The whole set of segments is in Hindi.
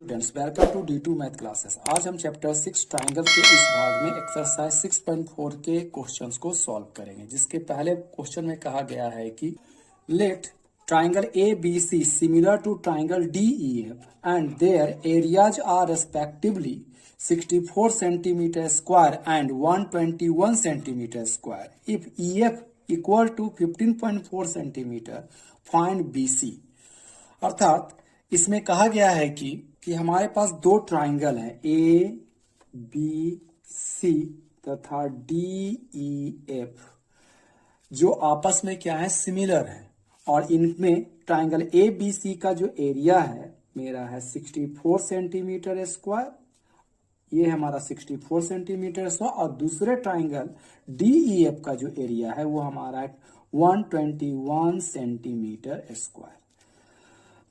Students welcome to D2 math classes. आज हम चैप्टर 6 ट्राइंगल के इस भाग में एक्सरसाइज 6.4 के क्वेश्चंस को सॉल्व करेंगे, जिसके पहले क्वेश्चन में कहा गया है कि let triangle ABC similar to triangle DEF and their areas are respectively 64 centimetre square एंड 121 centimetre square. If EF equal to 15.4 centimetre find BC। अर्थात इसमें कहा गया है कि हमारे पास दो ट्राइंगल हैं ABC तथा DEF, जो आपस में क्या है, सिमिलर है। और इनमें ट्राइंगल ABC का जो एरिया है मेरा है 64 सेंटीमीटर स्क्वायर, ये हमारा 64 सेंटीमीटर स्क्वायर, और दूसरे ट्राइंगल DEF का जो एरिया है वो हमारा 121 सेंटीमीटर स्क्वायर,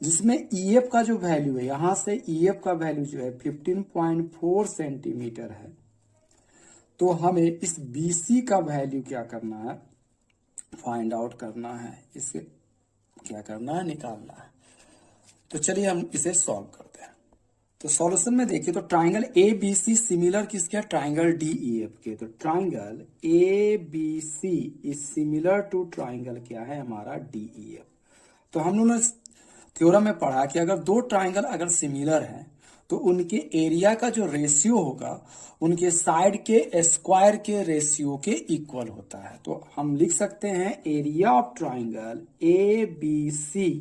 जिसमें EF का जो वैल्यू है, यहां से EF का वैल्यू जो है 15.4 सेंटीमीटर है। तो हमें इस BC का वैल्यू क्या करना है, फाइंड आउट करना है, इसे क्या करना है, निकालना है। तो चलिए हम इसे सॉल्व करते हैं। तो सॉल्यूशन में देखिए तो ट्राइंगल ABC सिमिलर किसके, ट्राइंगल DEF के। तो triangle ABC is similar to triangle क्या है हमारा DEF। तो हम लोगों ने थ्योरम में पढ़ा कि अगर दो ट्राइंगल अगर सिमिलर हैं तो उनके एरिया का जो रेशियो होगा उनके साइड के स्क्वायर के रेशियो के इक्वल होता है। तो हम लिख सकते हैं area of triangle ABC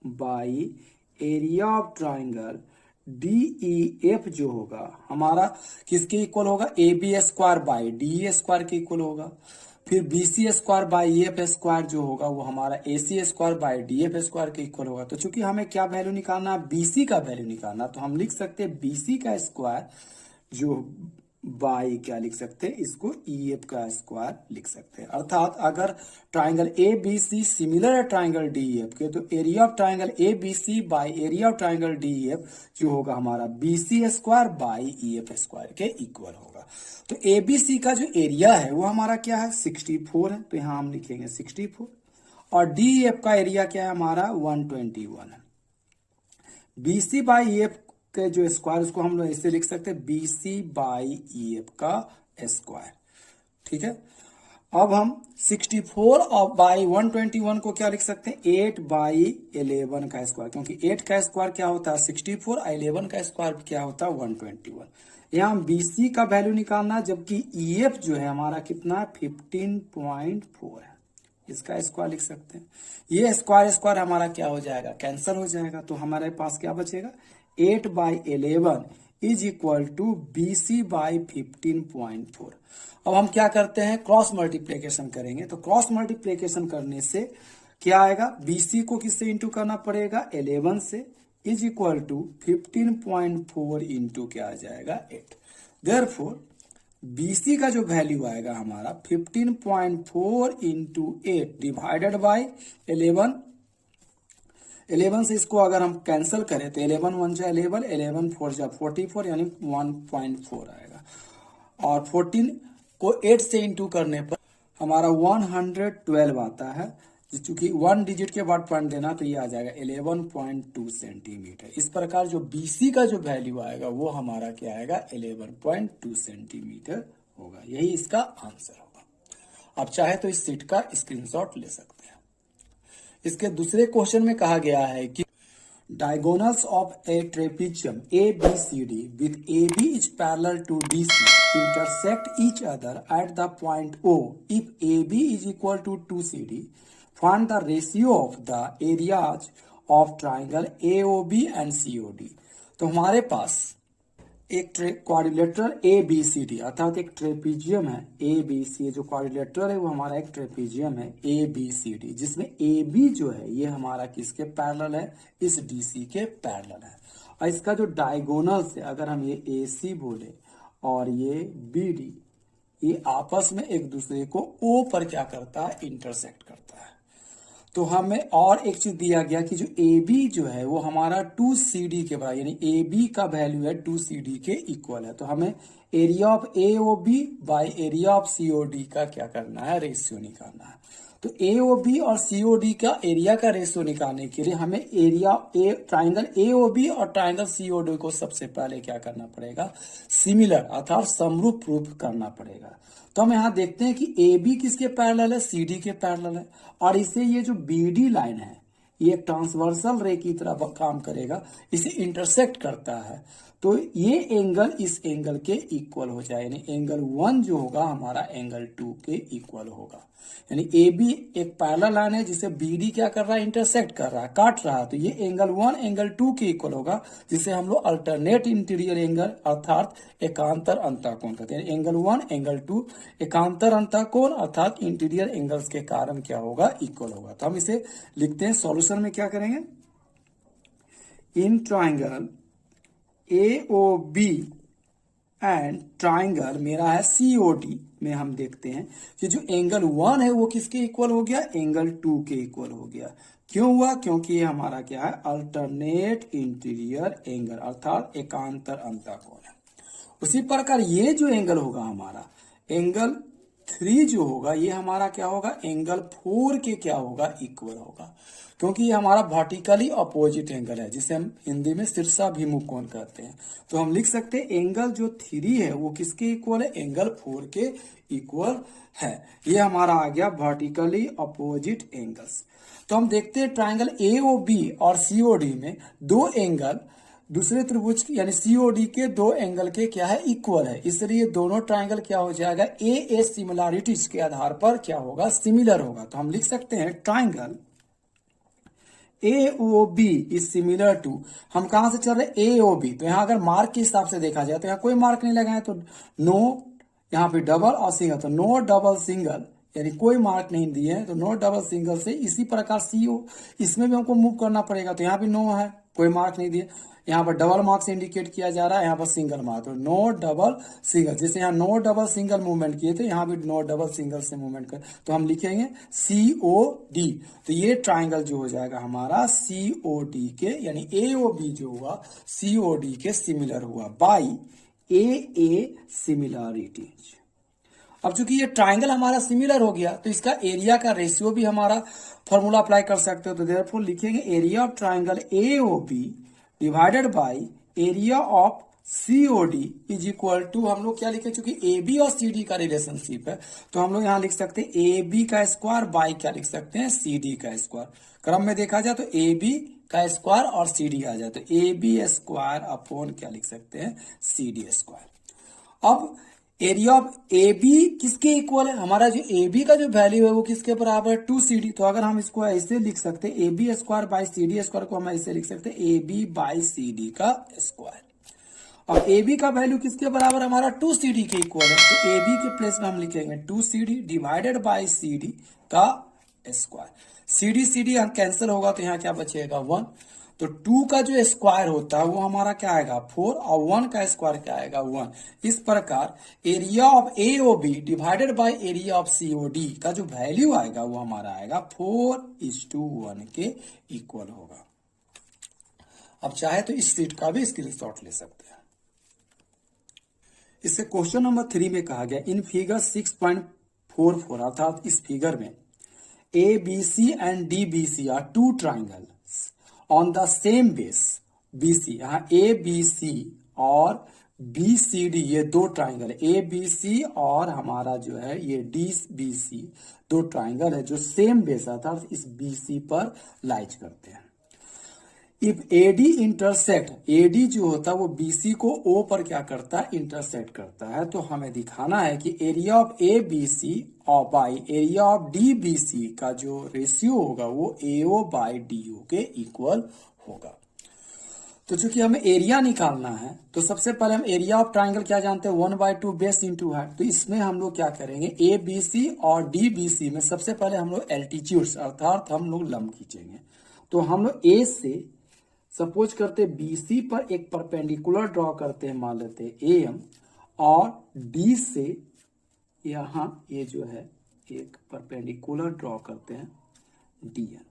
by area of triangle DEF जो होगा हमारा किसके इक्वल होगा, AB square by DE square के इक्वल होगा। फिर BC square by EF square जो होगा वो हमारा AC square by DF square के इक्वल होगा। तो चूंकि हमें क्या वैल्यू निकालना है, BC का वैल्यू निकालना, तो हम लिख सकते हैं BC का स्क्वायर जो बाई क्या लिख सकते हैं, इसको EF का स्क्वायर लिख सकते हैं। अर्थात अगर ट्राइंगल ABC सिमिलर है ट्राइंगल DEF के, तो area of triangle ABC by area of triangle DEF जो होगा हमारा BC square by EF square के इक्वल होगा। तो ABC का जो एरिया है वो हमारा क्या है, 64 है, तो यहां हम लिखेंगे 64, और DEF का एरिया क्या है हमारा 121 है। BC बाई EF के जो स्क्वायर उसको हम लोग ऐसे लिख सकते हैं BC बाई EF का स्क्वायर। ठीक है, अब हम 64 और बाई 121 को क्या लिख सकते हैं, 8 बाई 11 का स्क्वायर, क्योंकि 8 का स्क्वायर क्या होता है 64 और 11 का स्क्वायर क्या होता है 121। यहाँ हम BC का वैल्यू निकालना, जबकि EF जो है हमारा कितना 15.4 है, इसका स्क्वायर लिख सकते हैं। ये स्क्वायर स्क्वायर हमारा क्या हो जाएगा, कैंसिल हो जाएगा। तो हमारे पास क्या बचेगा, 8 by 11 is equal to BC by 15.4। अब हम क्या करते हैं, क्रॉस मल्टीप्लीकेशन करेंगे। तो क्रॉस मल्टीप्लीकेशन करने से क्या आएगा, BC को किससे इंटू करना पड़ेगा, 11 से, इज इक्वल टू 15.4 इंटू क्या आ जाएगा 8। देयरफॉर BC का जो वैल्यू आएगा हमारा 15.4 इंटू 8 डिवाइडेड बाई 11। 11 से इसको अगर हम कैंसिल करें तो 11 1 जा 11, 11 4 जा 44, यानी 1.4 आएगा। और 14 को 8 से इंटू करने पर हमारा 112 आता है। चूंकि 1 डिजिट के बाद पॉइंट देना तो ये आ जाएगा 11.2 सेंटीमीटर। इस प्रकार जो BC का जो वैल्यू आएगा वो हमारा क्या आएगा 11.2 सेंटीमीटर होगा। यही इसका आंसर होगा। आप चाहे तो इस सीट का स्क्रीनशॉट ले सकते हैं। इसके दूसरे क्वेश्चन में कहा गया है कि diagonals of A trapezium ABCD with AB is parallel to DC intersect each other at the point O. If AB is equal to 2CD, find the ratio of the areas of triangle AOB and COD। तो हमारे पास एक क्वाड्रिलेटरल ABCD अर्थात एक ट्रेपीजियम है ABC, जो क्वाड्रिलेटरल है वो हमारा एक ट्रेपीजियम है ABCD, जिसमें AB जो है ये हमारा किसके पैरेलल है, इस DC के पैरेलल है। और इसका जो डायगोनल्स है, अगर हम ये AC बोले और ये BD, ये आपस में एक दूसरे को O पर क्या करता है, इंटरसेक्ट करता है। तो हमें और एक चीज दिया गया कि जो AB जो है वो हमारा 2CD के बराबर, यानी AB का वैल्यू है 2CD के इक्वल है। तो हमें area of AOB bye area of COD का क्या करना है, रेशियो निकालना है। तो AOB और COD का एरिया का रेशियो निकालने के लिए हमें एरिया ट्राइंगल AOB और ट्राइंगल COD को सबसे पहले क्या करना पड़ेगा, सिमिलर अर्थात समरूप प्रूफ करना पड़ेगा। तो हम यहाँ देखते हैं कि AB किसके पैरेलल है, CD के पैरेलल है, और इसे ये जो BD लाइन है ये ट्रांसवर्सल रे की तरह काम करेगा, इसे इंटरसेक्ट करता है, तो ये एंगल इस एंगल के इक्वल हो जाए, यानी एंगल 1 जो होगा हमारा एंगल 2 के इक्वल होगा। यानी AB एक पैरेलल लाइन है जिसे BD क्या कर रहा है, इंटरसेक्ट कर रहा है, काट रहा है, तो ये एंगल 1 एंगल 2 के इक्वल होगा, जिसे हम लोग अल्टरनेट इंटीरियर एंगल अर्थात एकांतर अंतःकोण कहते हैं। एंगल 1 एंगल 2 एकांतर अंतःकोण अर्थात इंटीरियर एंगल्स के कारण क्या होगा, इक्वल होगा। तो हम इसे लिखते हैं, सॉल्यूशन में क्या करेंगे, in triangle AOB and triangle मेरा है COD में हम देखते हैं कि जो एंगल 1 है वो किसके इक्वल हो गया, एंगल 2 के इक्वल हो गया। क्यों हुआ, क्योंकि ये हमारा क्या है, अल्टरनेट इंटीरियर एंगल अर्थात एकांतर अंतःकोण है। उसी प्रकार ये जो एंगल होगा हमारा एंगल 3 जो होगा ये हमारा क्या होगा, एंगल 4 के क्या होगा, इक्वल होगा, क्योंकि ये हमारा वर्टिकली अपोजिट एंगल है, जिसे हम हिंदी में शीर्षाभिमुख कोण कहते हैं। तो हम लिख सकते हैं एंगल जो 3 है वो किसके इक्वल है, एंगल 4 के इक्वल है। ये हमारा आ गया वर्टिकली अपोजिट एंगल्स। तो हम देखते हैं ट्राइंगल AOB और COD में दो एंगल दूसरे त्रिभुज यानी COD के दो एंगल के क्या है, इक्वल है, इसलिए दोनों ट्राइंगल क्या हो जाएगा, AA सिमिलरिटीज के आधार पर क्या होगा, सिमिलर होगा। तो हम लिख सकते हैं triangle AOB is similar to, हम कहां से चल रहे हैं, AOB। तो यहां अगर मार्क के हिसाब से देखा जाए तो यहाँ कोई मार्क नहीं लगाए, तो नो, यहाँ पे डबल और सिंगल, तो नो डबल सिंगल यानी कोई मार्क नहीं दिए हैं, तो नो डबल सिंगल से इसी प्रकार CO इसमें भी हमको मूव करना पड़ेगा, तो यहाँ भी नो है, कोई मार्क नहीं दिए, यहाँ पर डबल मार्क से इंडिकेट किया जा रहा है, यहाँ पर सिंगल मार्क, तो नो डबल सिंगल, जैसे यहाँ नो डबल सिंगल मूवमेंट किए थे यहाँ भी नो डबल सिंगल से मूवमेंट कर, तो हम लिखेंगे COD। तो ये ट्राइंगल जो हो जाएगा हमारा COD के यानी AOB जो हुआ COD के सिमिलर हुआ बाई AA सिमिलरिटीज। अब चूंकि ये ट्राइंगल हमारा सिमिलर हो गया तो इसका एरिया का रेशियो भी हमारा फॉर्मूला अप्लाई कर सकते हो, तो देयरफॉर लिखेंगे area of triangle AOB divided by area of COD is equal to, हम लोग क्या लिखे, चूंकि AB और CD का रिलेशनशिप है तो हम लोग यहां लिख सकते हैं AB का स्क्वायर बाय क्या लिख सकते हैं, CD का स्क्वायर। क्रम में देखा जाए तो AB का स्क्वायर और CD आ जाए तो AB स्क्वायर अपॉन क्या लिख सकते हैं, CD स्क्वायर। अब एरिया ऑफ AB किसके इक्वल है, हमारा जो AB का जो वैल्यू है वो किसके बराबर है, 2CD। तो अगर हम इसको ऐसे लिख सकते हैं AB square by CD square को हम ऐसे लिख सकते हैं AB बाई CD का स्क्वायर, और AB का वैल्यू किसके बराबर हमारा 2CD के इक्वल है, तो AB के प्लेस में हम लिखेंगे 2CD डिवाइडेड बाई CD का स्क्वायर। CD हम कैंसिल होगा तो यहाँ क्या बचेगा 1, तो 2 का जो स्क्वायर होता है वो हमारा क्या आएगा 4 और 1 का स्क्वायर क्या आएगा 1। इस प्रकार area of AOB divided by area of COD का जो वैल्यू आएगा वो हमारा आएगा 4:1 के इक्वल होगा। अब चाहे तो इस सीट का भी स्क्रीनशॉट ले सकते हैं। इससे क्वेश्चन नंबर 3 में कहा गया इन फिगर 6.44 अर्थात इस फिगर में ABC and DBC are two triangles on the same base BC, यहाँ ABC और BCD ये दो ट्राइंगल है, ABC और हमारा जो है ये DBC दो ट्राइंगल है जो सेम बेस अर्थात इस BC पर लाइज करते हैं। इफ AD इंटरसेक्ट, AD जो होता है वो BC को O पर क्या करता है, इंटरसेक्ट करता है, तो हमें दिखाना है कि एरिया ऑफ ABC और बाई एरिया ऑफ DBC का जो रेशियो होगा वो AO बाई DO के इक्वल होगा। तो चूंकि हमें एरिया निकालना है तो सबसे पहले हम एरिया ऑफ ट्राइंगल क्या जानते हैं 1/2 बेस इंटू हाइट, तो इसमें हम लोग क्या करेंगे ABC और DBC में सबसे पहले हम लोग एल्टीट्यूड्स अर्थात हम लोग लंब खींचेंगे। तो हम लोग A से सपोज करते BC पर एक परपेंडिकुलर ड्रॉ करते हैं, मान लेते हैं AM, और D से यहां ये जो है एक परपेंडिकुलर ड्रॉ करते हैं DN।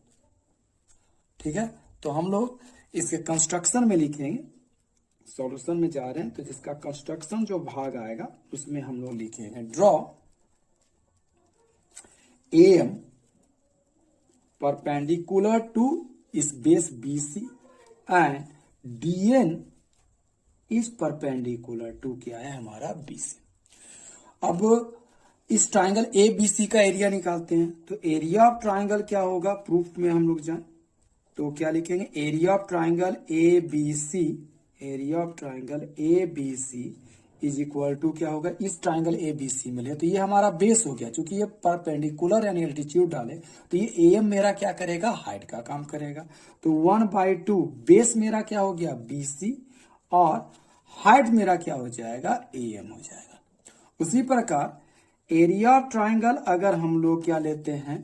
ठीक है, तो हम लोग इसके कंस्ट्रक्शन में लिखेंगे सॉल्यूशन में जा रहे हैं, तो जिसका कंस्ट्रक्शन जो भाग आएगा उसमें हम लोग लिखेंगे ड्रॉ AM परपेंडिकुलर टू इस base BC and DN is perpendicular to क्या है हमारा BC। अब इस ट्राइंगल ABC का एरिया निकालते हैं, तो एरिया ऑफ ट्राइंगल क्या होगा, प्रूफ में हम लोग जाएं तो क्या लिखेंगे, area of triangle ABC, area of triangle ABC is equal to क्या होगा, इस ट्राइंगल ABC में ले तो ये हमारा बेस हो गया, क्योंकि ये परपेंडिकुलर यानी एल्टीट्यूड डाले तो ये AM मेरा क्या करेगा, हाइट का काम करेगा। तो 1/2 बेस मेरा क्या हो गया BC और हाइट मेरा क्या हो जाएगा AM हो जाएगा। उसी प्रकार एरिया ऑफ ट्राइंगल अगर हम लोग क्या लेते हैं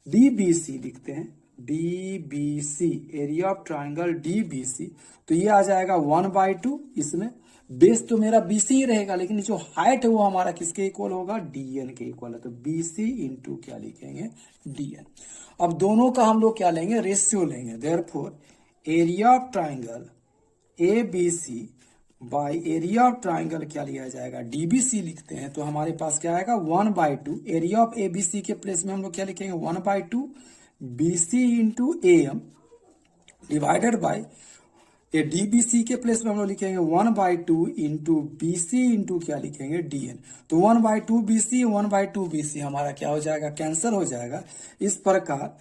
DBC लिखते हैं, DBC area of triangle DBC, तो ये आ जाएगा 1/2, इसमें बेस तो मेरा BC ही रहेगा, लेकिन जो हाइट है वो हमारा किसके इक्वल होगा, DN के इक्वल है, तो BC इंटू क्या लिखेंगे DN। अब दोनों का हम लोग क्या लेंगे, रेशियो लेंगे, therefore area of triangle ABC bye area of triangle क्या लिया जाएगा, DBC लिखते हैं, तो हमारे पास क्या आएगा 1/2, एरिया ऑफ ABC के प्लेस में हम लोग क्या लिखेंगे 1/2 BC into AM divided by ये DBC के प्लेस में हम लोग लिखेंगे 1/2 इंटू BC इंटू क्या लिखेंगे DN। तो 1/2 BC 1/2 BC हमारा क्या हो जाएगा, कैंसिल हो जाएगा। इस प्रकार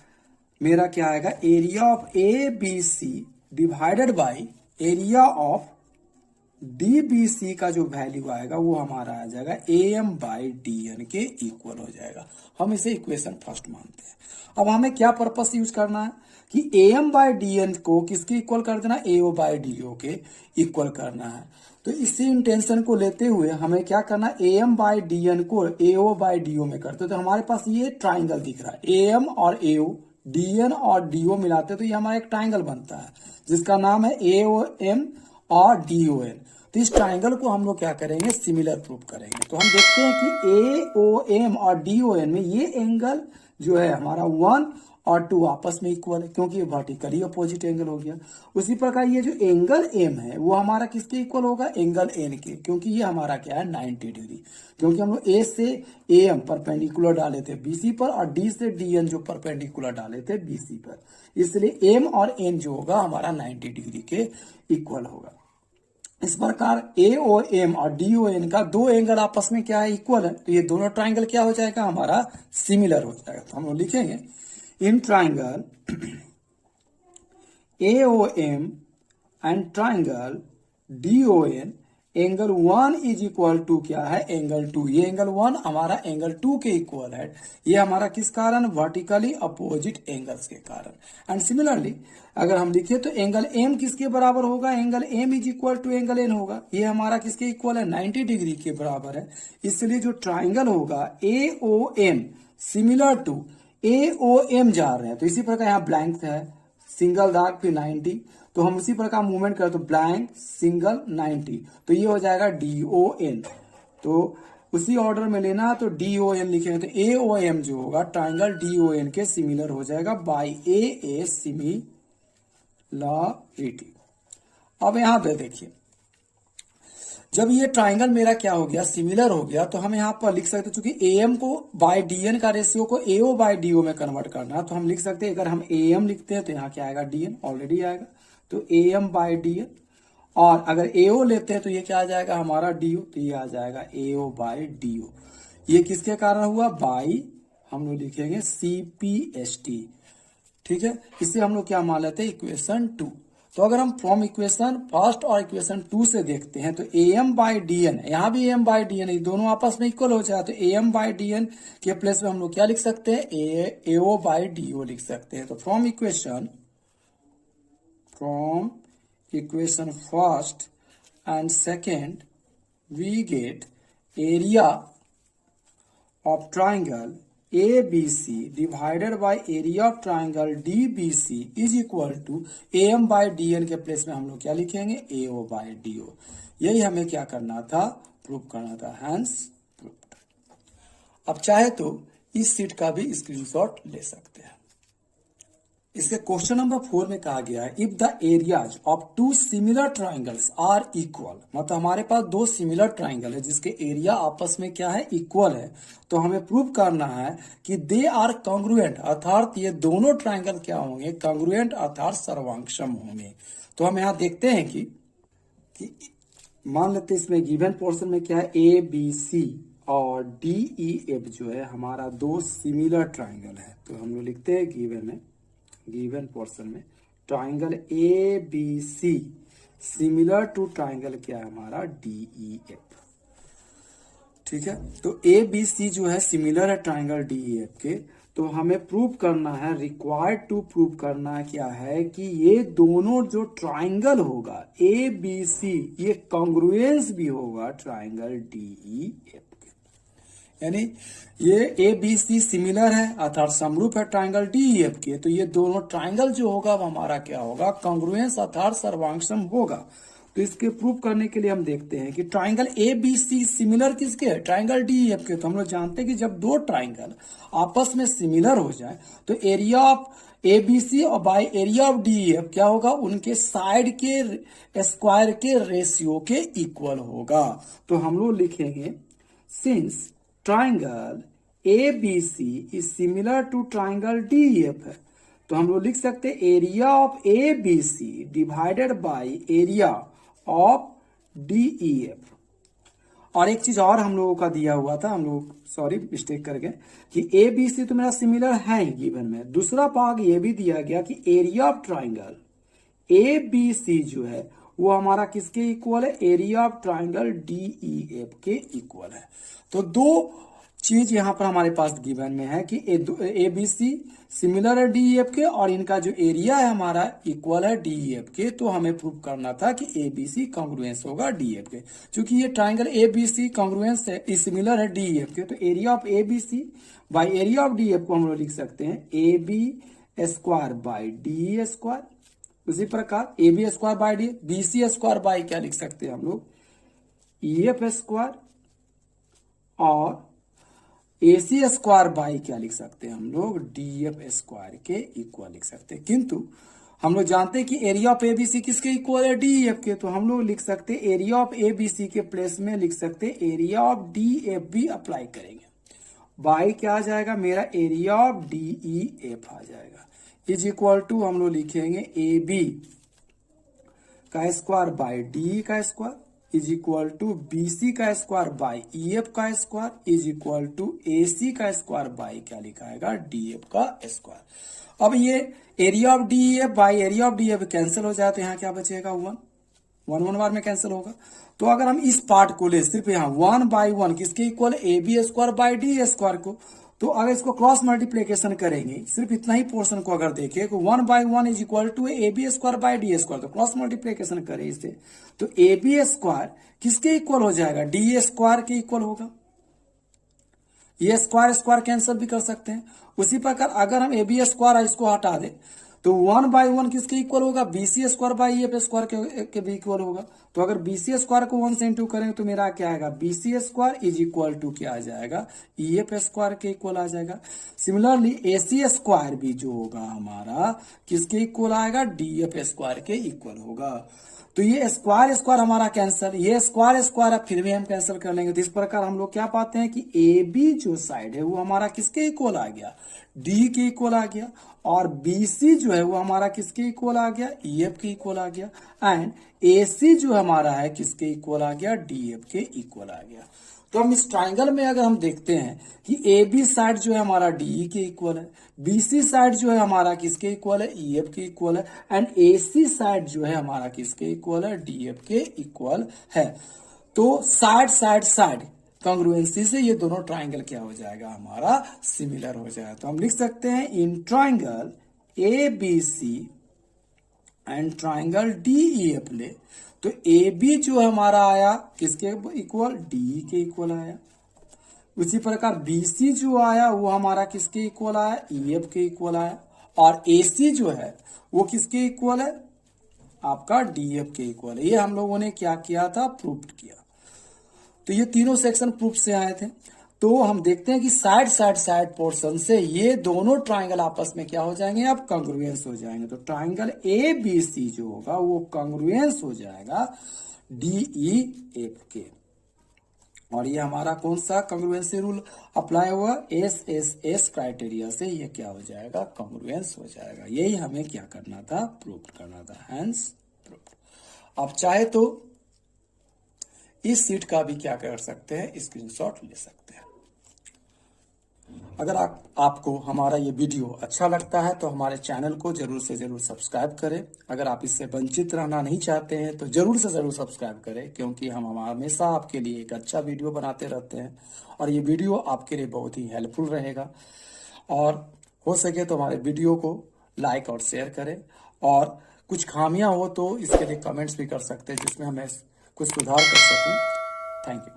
मेरा क्या आएगा, area of ABC divided by area of DBC का जो वैल्यू आएगा वो हमारा आ जाएगा AM/DN के इक्वल हो जाएगा। हम इसे इक्वेशन फर्स्ट मानते हैं। अब हमें क्या पर्पस यूज करना है कि AM/DN को किसके इक्वल कर देना, AO/DO के इक्वल करना है। तो इसी इंटेंशन को लेते हुए हमें क्या करना है, AM/DN को AO/DO में करते, तो हमारे पास ये ट्राइंगल दिख रहा है, AM और AO, DN और DO मिलाते तो ये हमारा एक ट्राइंगल बनता है जिसका नाम है AOM और DON। तो इस ट्राइंगल को हम लोग क्या करेंगे, सिमिलर प्रूफ करेंगे। तो हम देखते हैं कि AOM और DON में ये एंगल जो है हमारा 1 और 2 आपस में इक्वल है, क्योंकि ये वर्टिकली अपोजिट एंगल हो गया। उसी प्रकार ये जो एंगल M है वो हमारा किसके इक्वल होगा, एंगल N के, क्योंकि ये हमारा क्या है 90 डिग्री, क्योंकि हम लोग A से AM परपेंडिकुलर डाले थे BC पर और D से DN जो परपेंडिकुलर डाले थे BC पर, इसलिए M और N जो होगा हमारा 90 डिग्री के इक्वल होगा। इस प्रकार AOM और DON का दो एंगल आपस में क्या है, इक्वल है, तो ये दोनों ट्राइंगल क्या हो जाएगा हमारा सिमिलर हो जाएगा। तो हम लोग लिखेंगे in triangle AOM and triangle DON angle 1 is equal to क्या है, एंगल 2। ये एंगल 1 हमारा एंगल 2 के इक्वल है। ये हमारा किस कारण, वर्टिकली अपोजिट एंगल्स के कारण। एंड सिमिलरली अगर हम लिखे तो एंगल M किसके बराबर होगा, angle M is equal to angle N होगा। ये हमारा किसके इक्वल है, 90 डिग्री के बराबर है। इसलिए जो ट्राइंगल होगा AOM सिमिलर टू AOM जा रहे हैं, तो इसी प्रकार यहाँ ब्लैंक है, सिंगल दाग फिर 90, तो हम उसी प्रकार मूवमेंट करें तो ब्लैंक सिंगल 90, तो ये हो जाएगा DON। तो उसी ऑर्डर में लेना तो DON लिखेंगे, तो AOM जो होगा ट्राइंगल DON के सिमिलर हो जाएगा बाय AA सिमिलरिटी। अब यहां पे देखिए, जब ये ट्राइंगल मेरा क्या हो गया, सिमिलर हो गया, तो हम यहाँ पर लिख सकते हैं, क्योंकि AM को बाय DN का रेशियो को AO/DO में कन्वर्ट करना है, तो हम लिख सकते हैं, अगर हम AM लिखते हैं तो यहाँ क्या आएगा, DN ऑलरेडी आएगा, तो AM/DN, और अगर AO लेते हैं तो ये क्या आ जाएगा हमारा DO, तो ये आ जाएगा AO/DO। ये किसके कारण हुआ, बाई हम लोग लिखेंगे CPST, ठीक है। इसे हम लोग क्या मान लेते हैं, इक्वेशन 2। तो अगर हम फ्रॉम इक्वेशन फर्स्ट और इक्वेशन 2 से देखते हैं तो AM/DN, यहाँ भी AM/DN, ये दोनों आपस में इक्वल हो जाए, तो AM/DN के प्लेस में हम लोग क्या लिख सकते हैं, AO/DO लिख सकते हैं। तो from equation first and second we get area of triangle ABC divided by area of triangle DBC is equal to AM/DN के प्लेस में हम लोग क्या लिखेंगे, AO/DO। यही हमें क्या करना था, प्रूफ करना था, हैंस प्रूफ्ड। अब चाहे तो इस सीट का भी स्क्रीनशॉट ले सकते हैं। इसके क्वेश्चन नंबर 4 में कहा गया है if the areas of two similar triangles are equal, मतलब हमारे पास दो सिमिलर ट्राइंगल है जिसके एरिया आपस में क्या है, इक्वल है, तो हमें प्रूव करना है कि दे आर कॉन्ग्रुएंट, अर्थात ये दोनों ट्राइंगल क्या होंगे, कॉन्ग्रुएंट अर्थात सर्वांगसम होंगे। तो हम यहाँ देखते हैं कि मान लेते हैं इसमें गिवन पोर्शन में क्या है, ए बी सी और डी ई एफ जो है हमारा दो सिमिलर ट्राइंगल है। तो हम लोग लिखते हैं गिवन पोर्शन में triangle A B C similar to triangle क्या है हमारा, डी ई एफ। ठीक है, तो ए बी सी जो है सिमिलर है ट्राइंगल डी ई एफ के, तो हमें प्रूव करना है, रिक्वायर्ड टू प्रूव करना क्या है कि ये दोनों जो ट्राइंगल होगा ए बी सी ये कॉन्ग्रुएंस भी होगा ट्राइंगल डी ई एफ के, यानी ये ए बी सी सिमिलर है अर्थात समरूप है ट्राइंगल डी ई एफ के, तो ये दोनों ट्राइंगल जो होगा वो हमारा क्या होगा, कॉन्ग्रुएंस अर्थात सर्वांगसम होगा। तो इसके प्रूव करने के लिए हम देखते हैं कि triangle A B C similar किसके है, ट्राइंगल डी ई एफ के। तो हम लोग जानते हैं कि जब दो ट्राइंगल आपस में सिमिलर हो जाए तो area of A B C और by area of D E F क्या होगा, उनके साइड के स्क्वायर के रेशियो के इक्वल होगा। तो हम लोग लिखेंगे since triangle A B C is similar to triangle D E F है, तो हम लोग लिख सकते हैं area of A B C divided by area of D E F. और एक चीज और हम लोगों का दिया हुआ था, हम लोग सॉरी मिस्टेक कर गए कि ए बी सी तो मेरा सिमिलर है ही गिवन में, दूसरा भाग ये भी दिया गया कि area of triangle A B C जो है वो हमारा किसके इक्वल है, area of triangle D E F के इक्वल है। तो दो चीज यहां पर हमारे पास गिवन में है कि ए बी सी सिमिलर है डी ई एफ के और इनका जो एरिया है हमारा इक्वल है डी ई एफ के। तो हमें प्रूव करना था कि ए बी सी कॉन्ग्रुएंस होगा डी एफ के, क्योंकि ये triangle A B C congruence है, सिमिलर है डी ई एफ के, तो area of A B C by area of D F को हम लोग लिख सकते हैं A B square by D square. उसी प्रकार A B square by D, B C square by क्या लिख सकते हैं हम लोग, ई एफ स्क्वायर, और ए सी स्क्वायर बाई क्या लिख सकते हैं हम लोग, डी एफ स्क्वायर के इक्वल लिख सकते हैं। किंतु हम लोग जानते हैं कि area of A B C किसके इक्वल है, डी एफ के, तो हम लोग लिख सकते हैं area of A B C के प्लेस में लिख सकते हैं एरिया ऑफ डी एफ भी अप्लाई करेंगे। बाई क्या आ जाएगा मेरा, area of D E F आ जाएगा, इज इक्वल टू हम लोग लिखेंगे ए बी का स्क्वायर बाई डी का square is equal to B C का स्क्वायर बाई ई एफ का square is equal to A C का स्क्वायर बाई क्या लिखाएगा, डी एफ का स्क्वायर। अब ये area of D F by area of D F cancel हो जाए तो यहाँ क्या बचेगा, वन बार में कैंसिल होगा। तो अगर हम इस पार्ट को ले सिर्फ यहाँ 1/1 किसके equal, A B square by D square को, तो अगर इसको क्रॉस मल्टीप्लीकेशन करेंगे सिर्फ इतना ही पोर्शन को अगर देखें तो 1/1 is equal to A B square by D square, तो क्रॉस मल्टीप्लीकेशन करें इसे तो ए बी स्क्वायर किसके इक्वल हो जाएगा, डी स्क्वायर के इक्वल होगा। ये स्क्वायर स्क्वायर कैंसिल भी कर सकते हैं। उसी प्रकार अगर हम ए बी स्क्वायर इसको हटा दें तो 1/1 किसके इक्वल होगा, B C square by F square के भी इक्वल होगा। तो अगर बी सी स्क्वायर को 1 से इंटू करेंगे तो मेरा क्या आएगा, B C square is equal to क्या आ जाएगा, ई एफ स्क्वायर के इक्वल आ जाएगा। सिमिलरली ए सी स्क्वायर भी जो होगा हमारा किसके इक्वल आएगा, डी एफ स्क्वायर के इक्वल होगा। तो ये स्क्वायर स्क्वायर हमारा कैंसिल, ये स्क्वायर स्क्वायर फिर भी हम कैंसिल कर लेंगे। तो इस प्रकार हम लोग क्या पाते हैं कि ए बी जो साइड है वो हमारा किसके इक्वल आ गया, डी के इक्वल आ गया, और बी सी जो है वो हमारा किसके इक्वल आ गया, ई एफ के इक्वल आ गया, एंड ए सी जो हमारा है किसके इक्वल आ गया, डी एफ के इक्वल आ गया। तो हम इस ट्राइंगल में अगर हम देखते हैं कि ए बी साइड जो है हमारा डी के इक्वल है, बी सी साइड जो है हमारा किसके इक्वल है, ई एफ के इक्वल है, एंड ए सी साइड जो है हमारा किसके इक्वल है, डी एफ के इक्वल है। तो साइड साइड साइड कॉन्ग्रुएंसी से ये दोनों ट्राइंगल क्या हो जाएगा, हमारा सिमिलर हो जाएगा। तो हम लिख सकते हैं in triangle A B C and triangle D E F ले, तो ए बी जो हमारा आया किसके इक्वल, डी के इक्वल आया। उसी प्रकार बी सी जो आया वो हमारा किसके इक्वल आया, ई एफ के इक्वल आया, और ए सी जो है वो किसके इक्वल है, आपका डी एफ के इक्वल है। ये हम लोगों ने क्या किया था, प्रूफ किया। तो ये तीनों सेक्शन प्रूफ से आए थे। तो हम देखते हैं कि साइड पोर्शन से ये दोनों ट्राइंगल आपस में क्या हो जाएंगे, अब कंग्रुएंस हो जाएंगे। तो ट्राइंगल ए बी सी जो होगा वो कंग्रुएंस हो जाएगा डी ई एफ के। और ये हमारा कौन सा कंग्रुएंसी रूल अप्लाई हुआ, एस एस एस क्राइटेरिया से ये क्या हो जाएगा, कंग्रुएंस हो जाएगा। यही हमें क्या करना था, प्रूव करना था, हैंस प्रूव। आप चाहे तो इस सीट का भी क्या कर सकते हैं, स्क्रीनशॉट ले सकते हैं। अगर आपको हमारा ये वीडियो अच्छा लगता है तो हमारे चैनल को जरूर से जरूर सब्सक्राइब करें। अगर आप इससे वंचित रहना नहीं चाहते हैं तो जरूर से जरूर सब्सक्राइब करें, क्योंकि हम हमेशा आपके लिए एक अच्छा वीडियो बनाते रहते हैं और ये वीडियो आपके लिए बहुत ही हेल्पफुल रहेगा। और हो सके तो हमारे वीडियो को लाइक और शेयर करें, और कुछ खामियां हो तो इसके लिए कमेंट्स भी कर सकते हैं जिसमें हमें कुछ सुधार कर सकूं। Thank you.